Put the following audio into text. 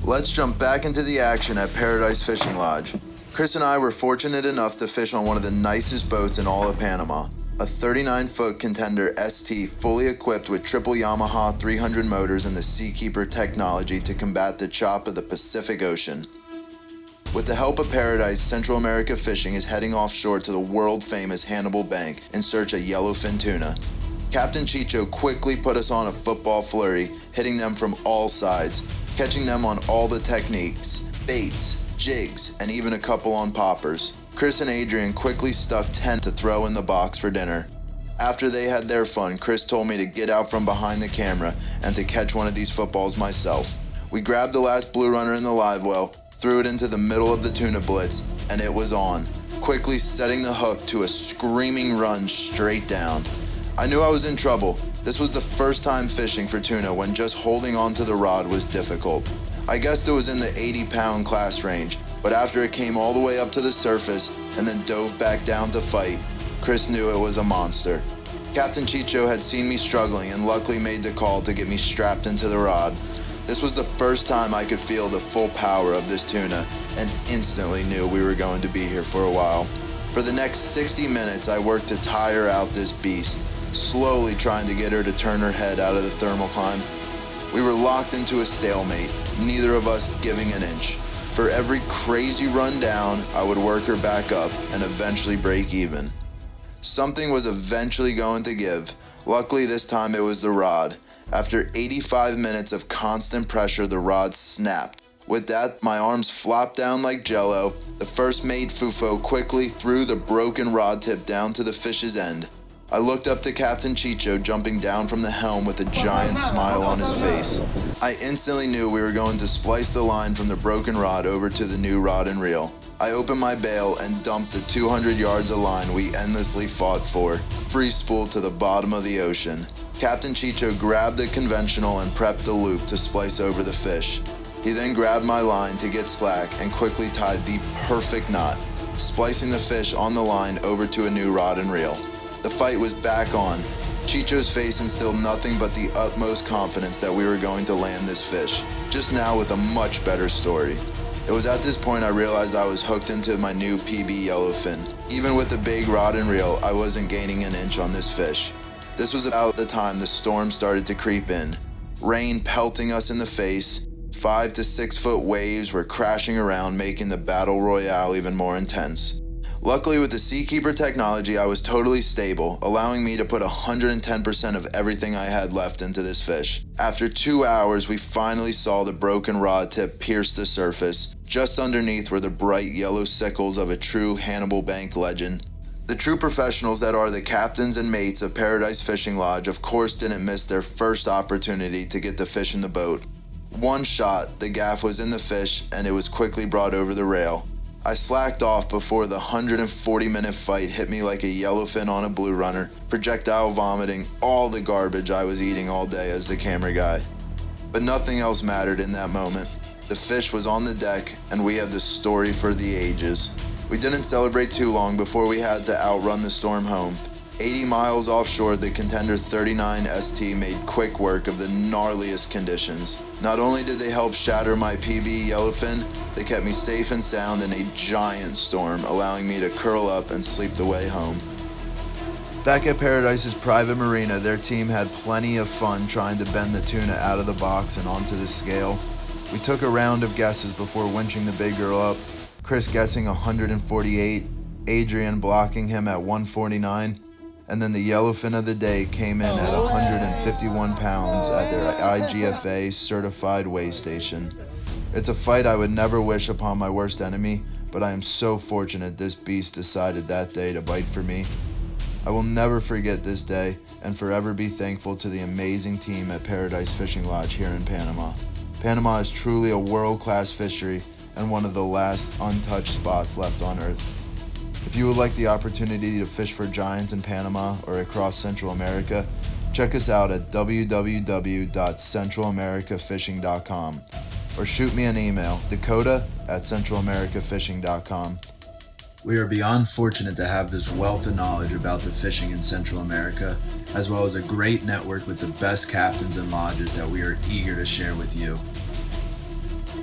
Let's jump back into the action at Paradise Fishing Lodge. Chris and I were fortunate enough to fish on one of the nicest boats in all of Panama, a 39-foot Contender ST fully equipped with triple Yamaha 300 motors and the Seakeeper technology to combat the chop of the Pacific Ocean. With the help of Paradise, Central America Fishing is heading offshore to the world-famous Hannibal Bank in search of yellowfin tuna. Captain Chicho quickly put us on a football flurry, hitting them from all sides, catching them on all the techniques, baits, jigs, and even a couple on poppers. Chris and Adrian quickly stuck 10 to throw in the box for dinner. After they had their fun, Chris told me to get out from behind the camera and to catch one of these footballs myself. We grabbed the last blue runner in the live well, threw it into the middle of the tuna blitz, and it was on, quickly setting the hook to a screaming run straight down. I knew I was in trouble. This was the first time fishing for tuna when just holding onto the rod was difficult. I guessed it was in the 80-pound class range, but after it came all the way up to the surface and then dove back down to fight, Chris knew it was a monster. Captain Chicho had seen me struggling and luckily made the call to get me strapped into the rod. This was the first time I could feel the full power of this tuna and instantly knew we were going to be here for a while. For the next 60 minutes, I worked to tire out this beast, slowly trying to get her to turn her head out of the thermal climb. We were locked into a stalemate, neither of us giving an inch. For every crazy run down, I would work her back up and eventually break even. Something was eventually going to give. Luckily this time it was the rod. After 85 minutes of constant pressure, the rod snapped. With that, my arms flopped down like jello. The first mate Fufo quickly threw the broken rod tip down to the fish's end. I looked up to Captain Chicho jumping down from the helm with a giant smile on his face. I instantly knew we were going to splice the line from the broken rod over to the new rod and reel. I opened my bail and dumped the 200 yards of line we endlessly fought for, free spooled to the bottom of the ocean. Captain Chicho grabbed a conventional and prepped the loop to splice over the fish. He then grabbed my line to get slack and quickly tied the perfect knot, splicing the fish on the line over to a new rod and reel. The fight was back on. Chicho's face instilled nothing but the utmost confidence that we were going to land this fish, just now with a much better story. It was at this point I realized I was hooked into my new PB yellowfin. Even with the big rod and reel, I wasn't gaining an inch on this fish. This was about the time the storm started to creep in. Rain pelting us in the face, 5 to 6 foot waves were crashing around, making the battle royale even more intense. Luckily with the Seakeeper technology, I was totally stable, allowing me to put 110% of everything I had left into this fish. After 2 hours, we finally saw the broken rod tip pierce the surface. Just underneath were the bright yellow sickles of a true Hannibal Bank legend. The true professionals that are the captains and mates of Paradise Fishing Lodge of course didn't miss their first opportunity to get the fish in the boat. One shot, the gaff was in the fish and it was quickly brought over the rail. I slacked off before the 140-minute fight hit me like a yellowfin on a blue runner, projectile vomiting all the garbage I was eating all day as the camera guy. But nothing else mattered in that moment. The fish was on the deck and we had the story for the ages. We didn't celebrate too long before we had to outrun the storm home. 80 miles offshore, the Contender 39 ST made quick work of the gnarliest conditions. Not only did they help shatter my PB yellowfin, they kept me safe and sound in a giant storm, allowing me to curl up and sleep the way home. Back at Paradise's private marina, their team had plenty of fun trying to bend the tuna out of the box and onto the scale. We took a round of guesses before winching the big girl up, Chris guessing 148, Adrian blocking him at 149, and then the yellowfin of the day came in at 151 pounds at their IGFA certified weigh station. It's a fight I would never wish upon my worst enemy, but I am so fortunate this beast decided that day to bite for me. I will never forget this day and forever be thankful to the amazing team at Paradise Fishing Lodge here in Panama. Panama is truly a world-class fishery and one of the last untouched spots left on Earth. If you would like the opportunity to fish for giants in Panama or across Central America, check us out at www.centralamericafishing.com or shoot me an email, dakota@centralamericafishing.com. We are beyond fortunate to have this wealth of knowledge about the fishing in Central America, as well as a great network with the best captains and lodges that we are eager to share with you.